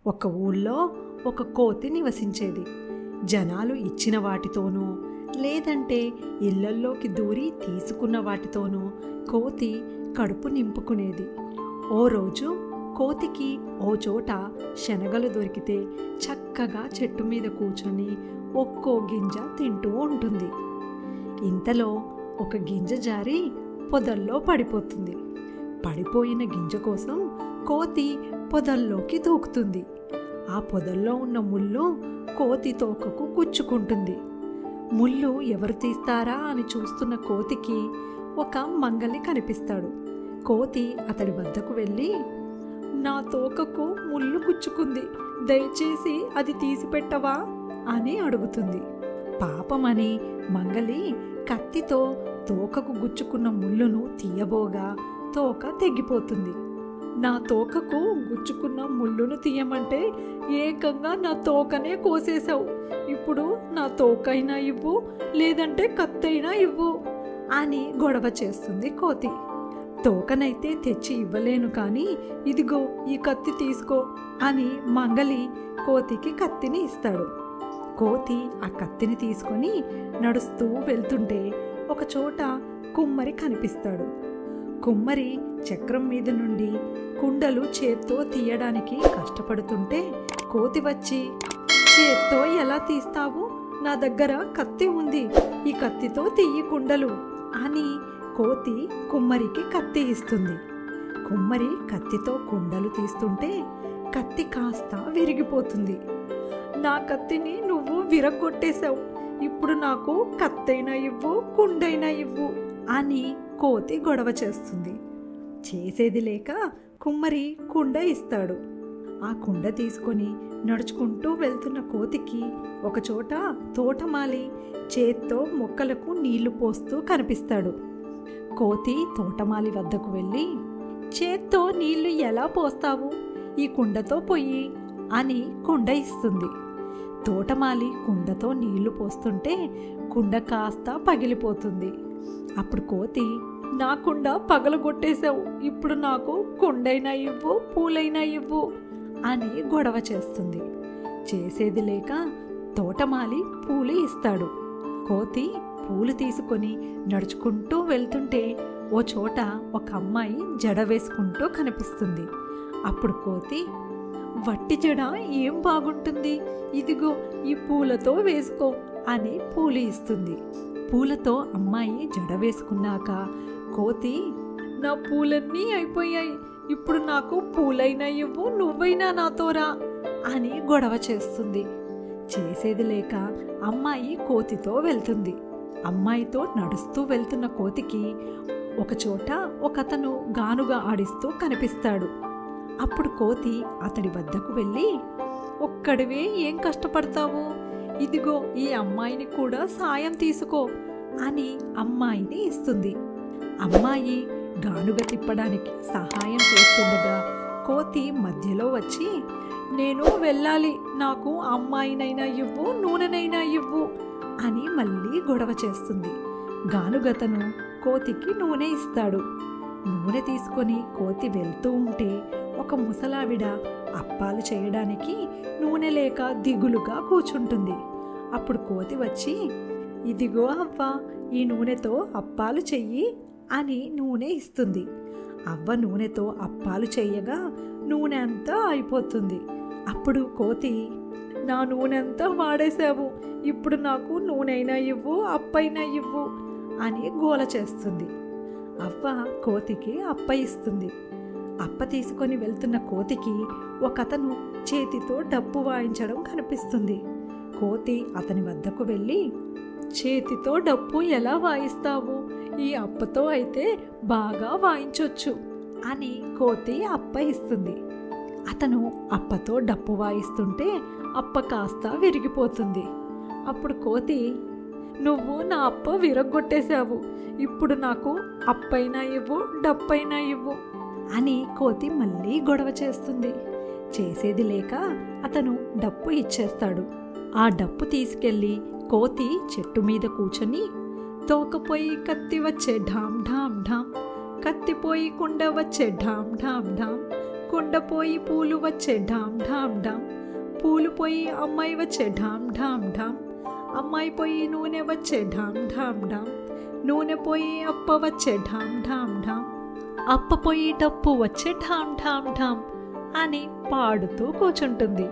ఒక ఊళ్ళో ఒక కోతి నివసించేది. జనాలు ఇచ్చిన వాటితోనూ లేదంటే ఇళ్లల్లోకి దూరి తీసుకున్న వాటితోనూ కోతి కడుపు నింపుకునేది. ఓ రోజు కోతికి ఓ చోట శనగలు దొరికితే చక్కగా చెట్టు మీద కూర్చొని ఒక్కో గింజ తింటూ ఉంటుంది. ఇంతలో ఒక గింజ జారి పొదల్లో పడిపోతుంది. పడిపోయిన గింజ కోసం కోతి పొదల్లోకి దూకుతుంది. ఆ పొదల్లో ఉన్న ముళ్ళు కోతి తోకకు గుచ్చుకుంటుంది. ముళ్ళు ఎవరు తీస్తారా అని చూస్తున్న కోతికి ఒక మంగలి కనిపిస్తాడు. కోతి అతడి వద్దకు వెళ్ళి, నా తోకకు ముళ్ళు గుచ్చుకుంది, దయచేసి అది తీసిపెట్టవా అని అడుగుతుంది. పాపమని మంగలి కత్తితో తోకకు గుచ్చుకున్న ముళ్ళును తీయబోగా తోక తెగిపోతుంది. నా తోకకు గుచ్చుకున్న ముళ్ళును తీయమంటే ఏకంగా నా తోకనే కోసేశావు. ఇప్పుడు నా తోకైనా ఇవ్వు, లేదంటే కత్తైనా ఇవ్వు అని గొడవ చేస్తుంది కోతి. తోకనైతే తెచ్చి ఇవ్వలేను, కానీ ఇదిగో ఈ కత్తి తీసుకో అని మంగలి కోతికి కత్తిని ఇస్తాడు. కోతి ఆ కత్తిని తీసుకొని నడుస్తూ వెళ్తుంటే ఒకచోట కుమ్మరి కనిపిస్తాడు. కుమ్మరి చక్రం మీద నుండి కుండలు చేత్తో తీయడానికి కష్టపడుతుంటే కోతి వచ్చి, చేత్తో ఎలా తీస్తావు? నా దగ్గర కత్తి ఉంది, ఈ కత్తితో తీయి కుండలు అని కోతి కుమ్మరికి కత్తి ఇస్తుంది. కుమ్మరి కత్తితో కుండలు తీస్తుంటే కత్తి కాస్త విరిగిపోతుంది. నా కత్తిని నువ్వు విరగ్గొట్టేశావు, ఇప్పుడు నాకు కత్తైనా ఇవ్వు, కుండైనా ఇవ్వు అని కోతి గొడవ చేస్తుంది. చేసేది లేక కుమ్మరి కుండ ఇస్తాడు. ఆ కుండ తీసుకొని నడుచుకుంటూ వెళ్తున్న కోతికి ఒకచోట తోటమాలి చేత్తో మొక్కలకు నీళ్లు పోస్తూ కనిపిస్తాడు. కోతి తోటమాలి వద్దకు వెళ్ళి, చేత్తో నీళ్లు ఎలా పోస్తావు? ఈ కుండతో పొయ్యి అని కుండ ఇస్తుంది. తోటమాలి కుండతో నీళ్లు పోస్తుంటే కుండ కాస్త పగిలిపోతుంది. అప్పుడు కోతి, నా కుండ పగలగొట్టేశావు, ఇప్పుడు నాకు కుండైనా ఇవ్వు, పూలైనా ఇవ్వు అని గొడవ చేస్తుంది. చేసేది లేక తోటమాలి పూలు ఇస్తాడు. కోతి పూలు తీసుకొని నడుచుకుంటూ వెళ్తుంటే ఓ చోట ఒక అమ్మాయి జడ వేసుకుంటూ కనిపిస్తుంది. అప్పుడు కోతి, వట్టి జడ ఏం బాగుంటుంది, ఇదిగో ఈ పూలతో వేసుకో అని పూలు ఇస్తుంది. పూలతో అమ్మాయి జడ వేసుకున్నాక కోతి, నా పూలన్నీ అయిపోయాయి, ఇప్పుడు నాకు పూలైనా ఇవ్వు, నువ్వైనా నాతో రా అని గొడవ చేస్తుంది. చేసేది లేక అమ్మాయి కోతితో వెళ్తుంది. అమ్మాయితో నడుస్తూ వెళ్తున్న కోతికి ఒకచోట ఒకతను గానుగా ఆడిస్తూ కనిపిస్తాడు. అప్పుడు కోతి అతడి వద్దకు వెళ్ళి, ఒక్కడివే ఏం కష్టపడతావు, ఇదిగో ఈ అమ్మాయిని కూడా సాయం తీసుకో అని అమ్మాయిని ఇస్తుంది. అమ్మాయి గానుగ తిప్పడానికి సహాయం చేస్తుండగా కోతి మధ్యలో వచ్చి, నేను వెళ్ళాలి, నాకు అమ్మాయినైనా ఇవ్వు, నూనెనైనా ఇవ్వు అని మళ్ళీ గొడవ చేస్తుంది. గానుగతను కోతికి నూనె ఇస్తాడు. నూనె తీసుకొని కోతి వెళ్తూ ఉంటే ఒక ముసలావిడ అప్పాలు చేయడానికి నూనె లేక దిగులుగా కూర్చుంటుంది. అప్పుడు కోతి వచ్చి, ఇదిగో అవ్వ, ఈ నూనెతో అప్పాలు చెయ్యి అని నూనె ఇస్తుంది. అవ్వ నూనెతో అప్పాలు చెయ్యగా నూనె అంతా అయిపోతుంది. అప్పుడు కోతి, నా నూనె అంతా వాడేశావు, ఇప్పుడు నాకు నూనెైనా ఇవ్వు, అప్పైనా ఇవ్వు అని గోల చేస్తుంది. అవ్వ కోతికి అప్ప ఇస్తుంది. అప్ప తీసుకొని వెళ్తున్న కోతికి ఒకతను చేతితో డప్పు వాయించడం కనిపిస్తుంది. కోతి అతని వద్దకు వెళ్ళి, చేతితో డప్పు ఎలా వాయిస్తావు? ఈ అప్పతో అయితే బాగా వాయించొచ్చు అని కోతి అప్ప ఇస్తుంది. అతను అప్పతో డప్పు వాయిస్తుంటే అప్ప కాస్త విరిగిపోతుంది. అప్పుడు కోతి, నువ్వు నా అప్ప విరగ్గొట్టేశావు, ఇప్పుడు నాకు అప్పైనా ఇవ్వు, డప్పైనా ఇవ్వు అని కోతి మళ్ళీ గొడవ చేస్తుంది. చేసేది లేక అతను డప్పు ఇచ్చేస్తాడు. ఆ డప్పు తీసుకెళ్ళి కోతి చెట్టు మీద కూర్చొని, తోకపోయి కత్తి వచ్చే ఢామ్ ఢామ్ ఢామ్, కత్తిపోయి కుండ వచ్చే ఢామ్ ఢామ్ ఢామ్, కుండ పోయి పూలు వచ్చే ఢామ్ ఢామ్ ఢామ్, పూలు పోయి అమ్మాయి వచ్చే ఢామ్ ఢామ్ ఢామ్, అమ్మాయి పోయి నూనె వచ్చే ఢామ్ ఢామ్ ఢామ్, నూనె పోయి అప్ప వచ్చే ఢామ్ ఢామ్ ఢామ్, అప్ప పోయి డప్పు వచ్చే ఢామ్ ఢామ్ ఢామ్ అని పాడుతూ కూర్చుంటుంది.